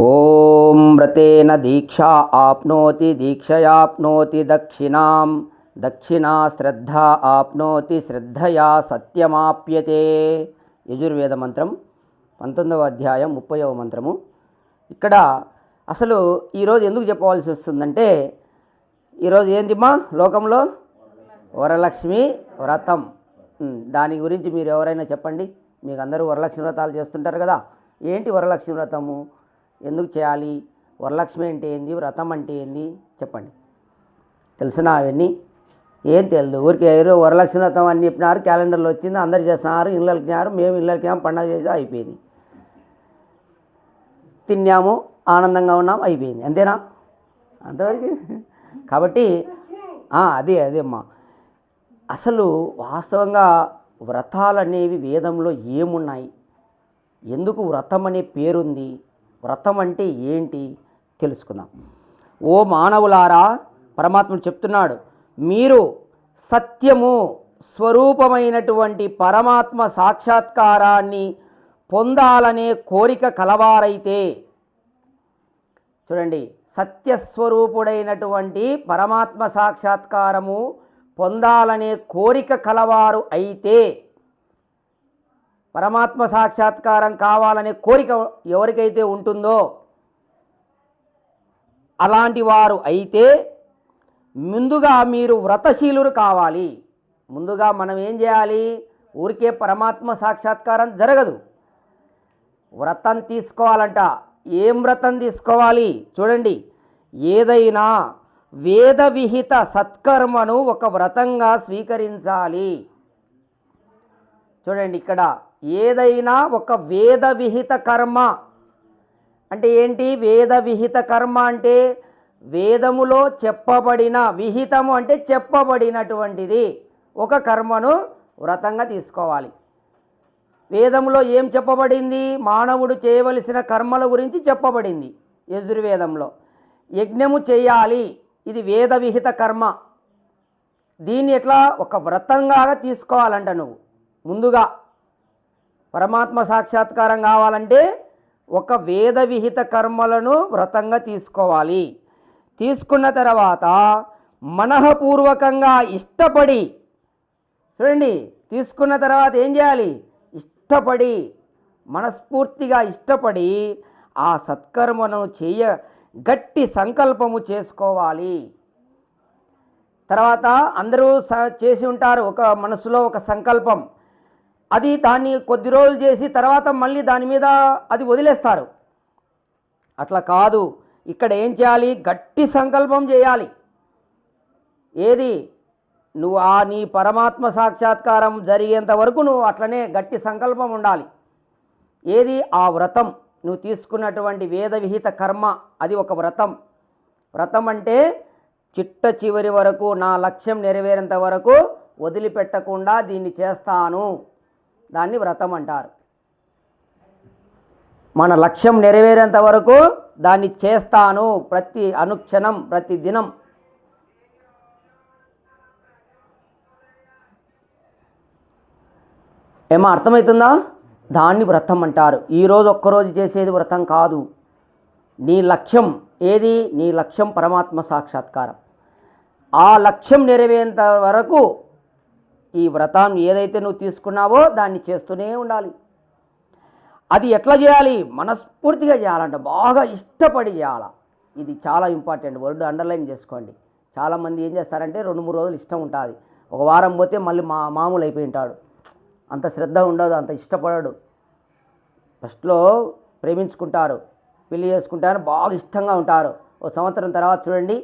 ఓం వ్రతేన దీక్షా ఆప్నోతి దీక్షయాప్నోతి దక్షిణాం దక్షిణా శ్రద్ధా ఆప్నోతి శ్రద్ధయా సత్యమాప్యతే. యజుర్వేద మంత్రం 19వ అధ్యాయం 30వ మంత్రము. ఇక్కడ అసలు ఈరోజు ఎందుకు చెప్పవలసి వస్తుందంటే, ఈరోజు ఏంటిమా లోకంలో వరలక్ష్మి వ్రతం. దాని గురించి మీరు ఎవరైనా చెప్పండి. మీకు అందరూ వరలక్ష్మి వ్రతాలు చేస్తుంటారు కదా. ఏంటి వరలక్ష్మి వ్రతము, ఎందుకు చేయాలి, వరలక్ష్మి అంటే ఏంది, వ్రతం అంటే ఏంది చెప్పండి. తెలిసినా అవన్నీ ఏం తెలియదు. ఊరికి ఎవరు వరలక్ష్మి వ్రతం అని చెప్పినారు, క్యాలెండర్లో వచ్చింది, అందరు చేస్తున్నారు, ఇళ్ళకి చేసినారు, మేము ఇళ్ళకి పండగ చేసి అయిపోయింది, తిన్నాము, ఆనందంగా ఉన్నాము, అయిపోయింది, అంతేనా? అంతవరకు. కాబట్టి అదే అమ్మా, అసలు వాస్తవంగా వ్రతాలు అనేవి వేదంలో ఏమున్నాయి, ఎందుకు వ్రతం అనే పేరుంది, వ్రతం అంటే ఏంటి తెలుసుకుందాం. ఓ మానవులారా, పరమాత్ముడు చెప్తున్నాడు, మీరు సత్యము స్వరూపమైనటువంటి పరమాత్మ సాక్షాత్కారాన్ని పొందాలనే కోరిక కలవారైతే, చూడండి, సత్యస్వరూపుడైనటువంటి పరమాత్మ సాక్షాత్కారము పొందాలనే కోరిక కలవారు అయితే, పరమాత్మ సాక్షాత్కారం కావాలనే కోరిక ఎవరికైతే ఉంటుందో అలాంటి వారు అయితే ముందుగా మీరు వ్రతశీలురు కావాలి. ముందుగా మనం ఏం చేయాలి, ఊరికే పరమాత్మ సాక్షాత్కారం జరగదు, వ్రతం తీసుకోవాలంట. ఏం వ్రతం తీసుకోవాలి చూడండి, ఏదైనా వేద విహిత సత్కర్మను ఒక వ్రతంగా స్వీకరించాలి. చూడండి, ఇక్కడ ఏదైనా ఒక వేద విహిత కర్మ అంటే ఏంటి? వేద విహిత కర్మ అంటే వేదములో చెప్పబడిన, విహితము అంటే చెప్పబడినటువంటిది, ఒక కర్మను వ్రతంగా తీసుకోవాలి. వేదములో ఏం చెప్పబడింది? మానవుడు చేయవలసిన కర్మల గురించి చెప్పబడింది యజుర్వేదంలో. యజ్ఞము చేయాలి, ఇది వేద విహిత కర్మ. దీన్ని ఎట్లా ఒక వ్రతంగా తీసుకోవాలంట. నువ్వు ముందుగా పరమాత్మ సాక్షాత్కారం కావాలంటే ఒక వేద విహిత కర్మలను వ్రతంగా తీసుకోవాలి. తీసుకున్న తర్వాత మనఃపూర్వకంగా ఇష్టపడి, చూడండి, తీసుకున్న తర్వాత ఏం చేయాలి? ఇష్టపడి, మనస్ఫూర్తిగా ఇష్టపడి ఆ సత్కర్మను గట్టి సంకల్పము చేసుకోవాలి. తర్వాత అందరూ చేసి ఉంటారు ఒక మనసులో ఒక సంకల్పం, అది దాన్ని కొద్ది రోజులు చేసి తర్వాత మళ్ళీ దాని మీద అది వదిలేస్తారు. అట్లా కాదు, ఇక్కడ ఏం చేయాలి? గట్టి సంకల్పం చేయాలి. ఏది? నువ్వు నీ పరమాత్మ సాక్షాత్కారం జరిగేంత వరకు నువ్వు అట్లనే గట్టి సంకల్పం ఉండాలి. ఏది? ఆ వ్రతం, నువ్వు తీసుకున్నటువంటి వేద విహిత కర్మ, అది ఒక వ్రతం. వ్రతం అంటే చిట్ట చివరి వరకు, నా లక్ష్యం నెరవేరేంత వరకు వదిలిపెట్టకుండా దీన్ని చేస్తాను, దాన్ని వ్రతం అంటారు. మన లక్ష్యం నెరవేరేంత వరకు దాన్ని చేస్తాను, ప్రతి అనుక్షణం, ప్రతి దినం. ఏమో అర్థమవుతుందా? దాన్ని వ్రతం అంటారు. ఈరోజు ఒక్కరోజు చేసేది వ్రతం కాదు. నీ లక్ష్యం ఏది? నీ లక్ష్యం పరమాత్మ సాక్షాత్కారం. ఆ లక్ష్యం నెరవేరేంత వరకు ఈ వ్రతాన్ని ఏదైతే నువ్వు తీసుకున్నావో దాన్ని చేస్తూనే ఉండాలి. అది ఎట్లా చేయాలి? మనస్ఫూర్తిగా చేయాలంట, బాగా ఇష్టపడి చేయాలి. ఇది చాలా ఇంపార్టెంట్ వర్డ్, అండర్లైన్ చేసుకోండి. చాలామంది ఏం చేస్తారంటే 2-3 రోజులు ఇష్టం ఉంటుంది, ఒక వారం పోతే మళ్ళీ మామూలు అయిపోయి ఉంటాడు, అంత శ్రద్ధ ఉండదు, అంత ఇష్టపడడు. ఫస్ట్లో ప్రేమించుకుంటారు, పెళ్లి చేసుకుంటారు, బాగా ఇష్టంగా ఉంటారు. ఓ సంవత్సరం తర్వాత చూడండి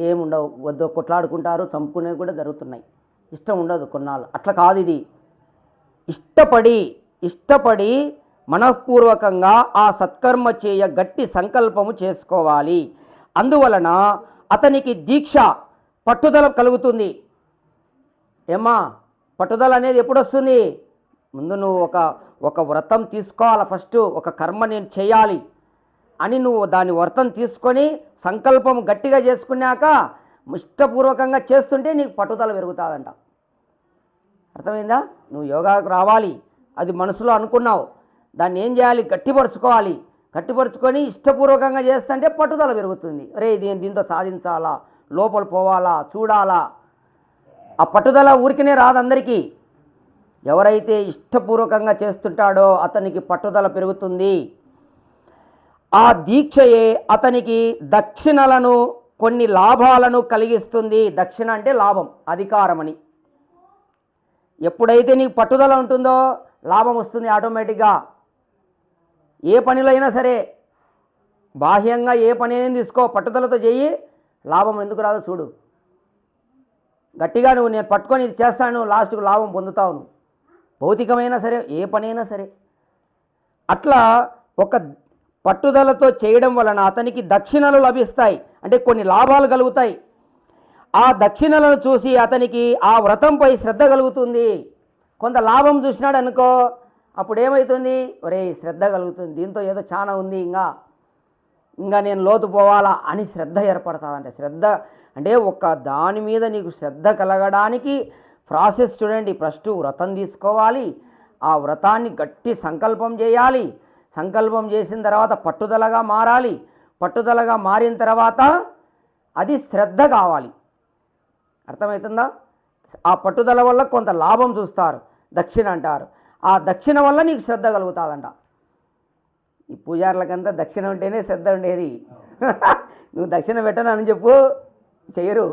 ఏముండవు, వద్దు కొట్లాడుకుంటారు, చంపుకునేవి కూడా జరుగుతున్నాయి. ఇష్టం ఉండదు కొన్నాళ్ళు. అట్లా కాదు, ఇది ఇష్టపడి మనఃపూర్వకంగా ఆ సత్కర్మ చేయ గట్టి సంకల్పము చేసుకోవాలి. అందువలన అతనికి దీక్ష, పట్టుదల కలుగుతుంది. ఏమ్మా, పట్టుదల అనేది ఎప్పుడు వస్తుంది? ముందు నువ్వు ఒక వ్రతం తీసుకోవాలి. ఫస్ట్ ఒక కర్మ నేను చేయాలి అని నువ్వు దాని వ్రతం తీసుకొని సంకల్పం గట్టిగా చేసుకున్నాక ఇష్టపూర్వకంగా చేస్తుంటే నీకు పట్టుదల పెరుగుతుందంట. అర్థమైందా? నువ్వు యోగాకు రావాలి, అది మనసులో అనుకున్నావు, దాన్ని ఏం చేయాలి? గట్టిపరుచుకోవాలి. గట్టిపరుచుకొని ఇష్టపూర్వకంగా చేస్తుంటే పట్టుదల పెరుగుతుంది. దీంతో సాధించాలా, లోపల పోవాలా, చూడాలా. ఆ పట్టుదల ఊరికనే రాదు అందరికీ. ఎవరైతే ఇష్టపూర్వకంగా చేస్తుంటాడో అతనికి పట్టుదల పెరుగుతుంది. ఆ దీక్షయే అతనికి దక్షిణలను, కొన్ని లాభాలను కలిగిస్తుంది. దక్షిణ అంటే లాభం, అధికారమని. ఎప్పుడైతే నీకు పట్టుదల ఉంటుందో లాభం వస్తుంది ఆటోమేటిక్గా. ఏ పనిలో అయినా సరే, బాహ్యంగా ఏ పని అయినా తీసుకో, పట్టుదలతో చెయ్యి, లాభం ఎందుకు రాదో చూడు. గట్టిగా నేను పట్టుకొని ఇది చేస్తాను, లాస్ట్కు లాభం పొందుతావు నువ్వు. భౌతికమైనా సరే, ఏ పనైనా సరే. అట్లా ఒక పట్టుదలతో చేయడం వలన అతనికి దక్షిణలు లభిస్తాయి, అంటే కొన్ని లాభాలు కలుగుతాయి. ఆ దక్షిణలను చూసి అతనికి ఆ వ్రతంపై శ్రద్ధ కలుగుతుంది. కొంత లాభం చూసినాడు అనుకో, అప్పుడు ఏమవుతుంది, శ్రద్ధ కలుగుతుంది, దీంతో ఏదో చాలా ఉంది, ఇంకా నేను లోతు పోవాలా అని శ్రద్ధ ఏర్పడుతుందంటే. శ్రద్ధ అంటే ఒక దాని మీద నీకు శ్రద్ధ కలగడానికి ప్రాసెస్ చూడండి. ఫస్ట్ వ్రతం తీసుకోవాలి, ఆ వ్రతాన్ని గట్టి సంకల్పం చేయాలి, సంకల్పం చేసిన తర్వాత పట్టుదలగా మారాలి, పట్టుదలగా మారిన తర్వాత అది శ్రద్ధ కావాలి. అర్థమవుతుందా? ఆ పట్టుదల వల్ల కొంత లాభం చూస్తారు, దక్షిణ అంటారు. ఆ దక్షిణ వల్ల నీకు శ్రద్ధ కలుగుతుందంట. ఈ పూజారులకంతా దక్షిణ ఉంటేనే శ్రద్ధ ఉండేది. నువ్వు దక్షిణ పెట్టను అని చెప్పు, చెయ్యరు.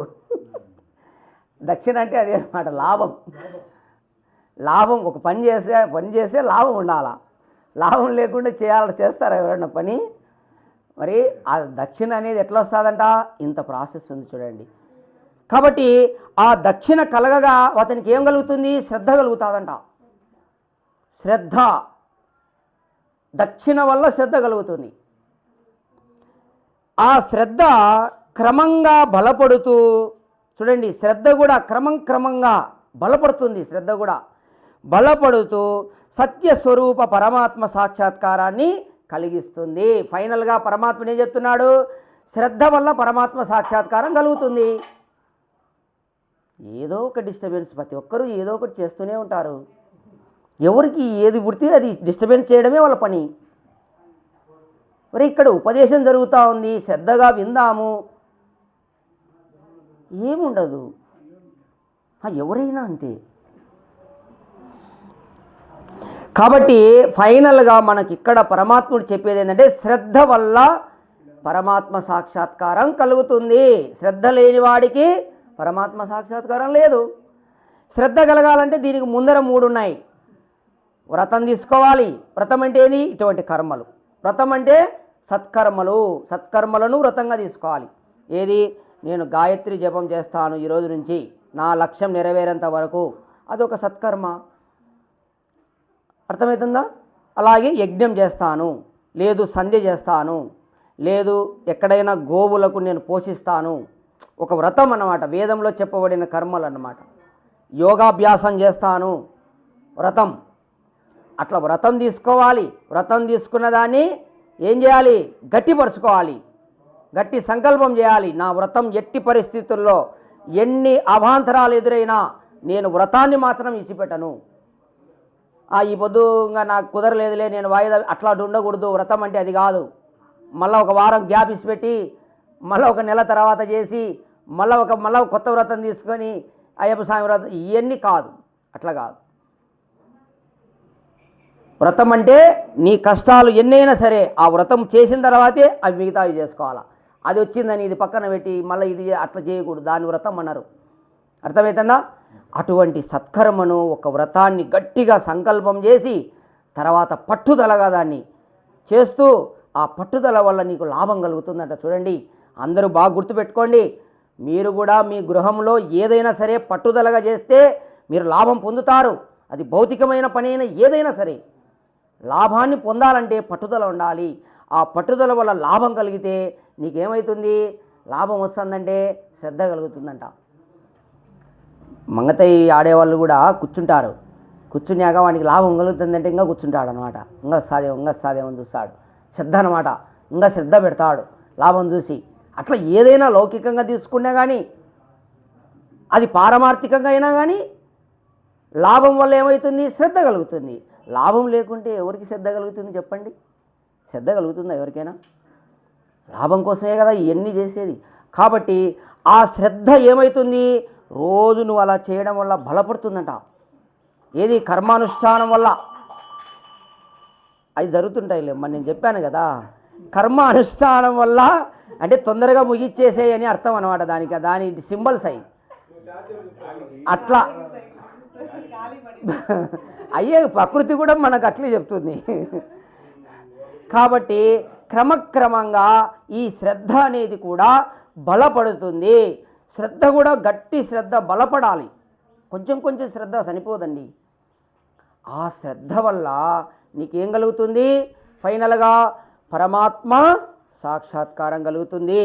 దక్షిణ అంటే అదే అన్నమాట, లాభం. లాభం, ఒక పని చేస్తే లాభం ఉండాలా. లాభం లేకుండా చేస్తారా ఎవరన్నా పని? మరి ఆ దక్షిణ అనేది ఎట్లా వస్తుందంట? ఇంత ప్రాసెస్ ఉంది చూడండి. కాబట్టి ఆ దక్షిణ కలగగా అతనికి ఏం కలుగుతుంది? శ్రద్ధ కలుగుతుందంట. శ్రద్ధ, దక్షిణ వల్ల శ్రద్ధ కలుగుతుంది. ఆ శ్రద్ధ క్రమంగా బలపడుతూ చూడండి, శ్రద్ధ కూడా క్రమంగా బలపడుతుంది. శ్రద్ధ కూడా బలపడుతూ సత్యస్వరూప పరమాత్మ సాక్షాత్కారాన్ని కలిగిస్తుంది. ఫైనల్గా పరమాత్మ ఏం చెప్తున్నాడు? శ్రద్ధ వల్ల పరమాత్మ సాక్షాత్కారం కలుగుతుంది. ఏదో ఒక డిస్టర్బెన్స్, ప్రతి ఒక్కరూ ఏదో ఒకటి చేస్తూనే ఉంటారు. ఎవరికి ఏది పుడితే అది డిస్టర్బెన్స్ చేయడమే వాళ్ళ పని. మరి ఇక్కడ ఉపదేశం జరుగుతూ ఉంది, శ్రద్ధగా విందాము, ఏముండదు. ఎవరైనా అంతే. కాబట్టి ఫైనల్గా మనకి ఇక్కడ పరమాత్ముడు చెప్పేది ఏంటంటే, శ్రద్ధ వల్ల పరమాత్మ సాక్షాత్కారం కలుగుతుంది. శ్రద్ధ లేని వాడికి పరమాత్మ సాక్షాత్కారం లేదు. శ్రద్ధ కలగాలంటే దీనికి ముందర 3 ఉన్నాయి. వ్రతం తీసుకోవాలి. వ్రతం అంటే ఏది? ఇటువంటి కర్మలు. వ్రతం అంటే సత్కర్మలు. సత్కర్మలను వ్రతంగా తీసుకోవాలి. ఏది? నేను గాయత్రి జపం చేస్తాను ఈరోజు నుంచి, నా లక్ష్యం నెరవేరేంత వరకు, అదొక సత్కర్మ. అర్థమవుతుందా? అలాగే యజ్ఞం చేస్తాను, లేదు సంధ్య చేస్తాను, లేదు ఎక్కడైనా గోవులకు నేను పోషిస్తాను, ఒక వ్రతం అన్నమాట. వేదంలో చెప్పబడిన కర్మలు అన్నమాట. యోగాభ్యాసం చేస్తాను, వ్రతం. అట్లా వ్రతం తీసుకోవాలి. వ్రతం తీసుకున్న దాన్ని ఏం చేయాలి? గట్టిపరుచుకోవాలి, గట్టి సంకల్పం చేయాలి. నా వ్రతం ఎట్టి పరిస్థితుల్లో, ఎన్ని అవాంతరాలు ఎదురైనా నేను వ్రతాన్ని మాత్రం ఇచ్చిపెట్టను. ఈ పొద్దు ఇంకా నాకు కుదరలేదులే, నేను వాయిదా, అట్లా ఉండకూడదు. వ్రతం అంటే అది కాదు. మళ్ళీ ఒక వారం గ్యాప్ ఇచ్చిపెట్టి, మళ్ళీ ఒక నెల తర్వాత చేసి, మళ్ళీ కొత్త వ్రతం తీసుకొని అయ్యప్ప స్వామి వ్రతం, ఇవన్నీ కాదు. అట్లా కాదు. వ్రతం అంటే నీ కష్టాలు ఎన్నైనా సరే ఆ వ్రతం చేసిన తర్వాతే అవి మిగతావి చేసుకోవాలా. అది వచ్చిందని ఇది పక్కన పెట్టి మళ్ళీ ఇది అట్లా చేయకూడదు. దాని వ్రతం అన్నారు. అర్థమవుతుందా? అటువంటి సత్కర్మను, ఒక వ్రతాన్ని గట్టిగా సంకల్పం చేసి తర్వాత పట్టుదలగా దాన్ని చేస్తూ, ఆ పట్టుదల వల్ల నీకు లాభం కలుగుతుందంట. చూడండి, అందరూ బాగా గుర్తుపెట్టుకోండి. మీరు కూడా మీ గృహంలో ఏదైనా సరే పట్టుదలగా చేస్తే మీరు లాభం పొందుతారు. అది భౌతికమైన పని అయినా ఏదైనా సరే లాభాన్ని పొందాలంటే పట్టుదల ఉండాలి. ఆ పట్టుదల వల్ల లాభం కలిగితే నీకేమవుతుంది? లాభం వస్తుందంటే శ్రద్ధ కలుగుతుందంట. మంగతయ్య ఆడేవాళ్ళు కూడా కూర్చుంటారు. కూర్చున్నాక వానికి లాభం కలుగుతుందంటే ఇంకా కూర్చుంటాడు అనమాట. ఇంకా సాధ్యం చూస్తాడు. శ్రద్ధ అనమాట. ఇంకా శ్రద్ధ పెడతాడు లాభం చూసి. అట్లా ఏదైనా లౌకికంగా తీసుకున్నా కానీ, అది పారమార్థికంగా అయినా కానీ, లాభం వల్ల ఏమవుతుంది? శ్రద్ధ కలుగుతుంది. లాభం లేకుంటే ఎవరికి శ్రద్ధ కలుగుతుంది చెప్పండి? శ్రద్ధ కలుగుతుందా ఎవరికైనా? లాభం కోసమే కదా ఇవన్నీ చేసేది. కాబట్టి ఆ శ్రద్ధ ఏమవుతుంది, రోజు నువ్వు అలా చేయడం వల్ల బలపడుతుందంట. ఏది? కర్మానుష్ఠానం వల్ల అవి జరుగుతుంటాయిలే. మరి నేను చెప్పాను కదా, కర్మ అనుష్ఠానం వల్ల అంటే తొందరగా ముగిచ్చేసేయి అని అర్థం అనమాట. దాని సింబల్స్ అవి అట్లా అయ్యే ప్రకృతి కూడా మనకు అట్లే చెప్తుంది. కాబట్టి క్రమక్రమంగా ఈ శ్రద్ధ అనేది కూడా బలపడుతుంది. శ్రద్ధ కూడా గట్టి శ్రద్ధ బలపడాలి. కొంచెం కొంచెం శ్రద్ధ సరిపోదండి. ఆ శ్రద్ధ వల్ల నీకేం కలుగుతుంది? ఫైనల్గా పరమాత్మ సాక్షాత్కారం కలుగుతుంది.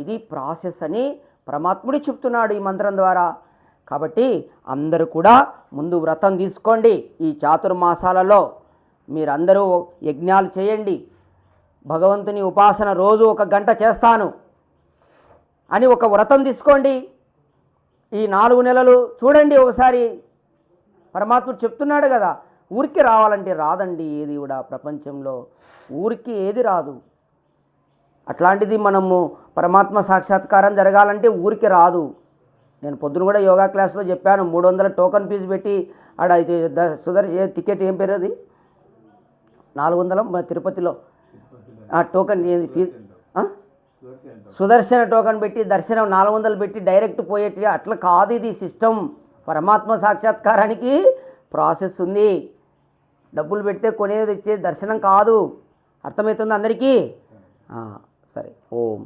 ఇది ప్రాసెస్ అని పరమాత్ముడు చెప్తున్నాడు ఈ మంత్రం ద్వారా. కాబట్టి అందరూ కూడా ముందు వ్రతం తీసుకోండి. ఈ చాతుర్మాసాలలో మీరందరూ యజ్ఞాలు చేయండి. భగవంతుని ఉపాసన రోజు 1 గంట చేస్తాను అని ఒక వ్రతం తీసుకోండి. ఈ 4 నెలలు చూడండి ఒకసారి. పరమాత్ముడు చెప్తున్నాడు కదా, ఊరికి రావాలంటే రాదండి ఏది కూడా ప్రపంచంలో. ఊరికి ఏది రాదు. అట్లాంటిది మనము పరమాత్మ సాక్షాత్కారం జరగాలంటే ఊరికి రాదు. నేను పొద్దున కూడా యోగా క్లాస్లో చెప్పాను, 300 టోకన్ ఫీజు పెట్టి ఆడ టికెట్ ఏం పేరు అది 400 మన తిరుపతిలో ఆ టోకన్ ఫీజు సుదర్శన టోకన్ పెట్టి దర్శనం 400 పెట్టి డైరెక్ట్ పోయేటి అట్లా కాదు ఇది సిస్టమ్. పరమాత్మ సాక్షాత్కారానికి ప్రాసెస్ ఉంది. డబ్బులు పెడితే కొనేది ఇచ్చే దర్శనం కాదు. అర్థమవుతుంది అందరికీ? సరే. ఓం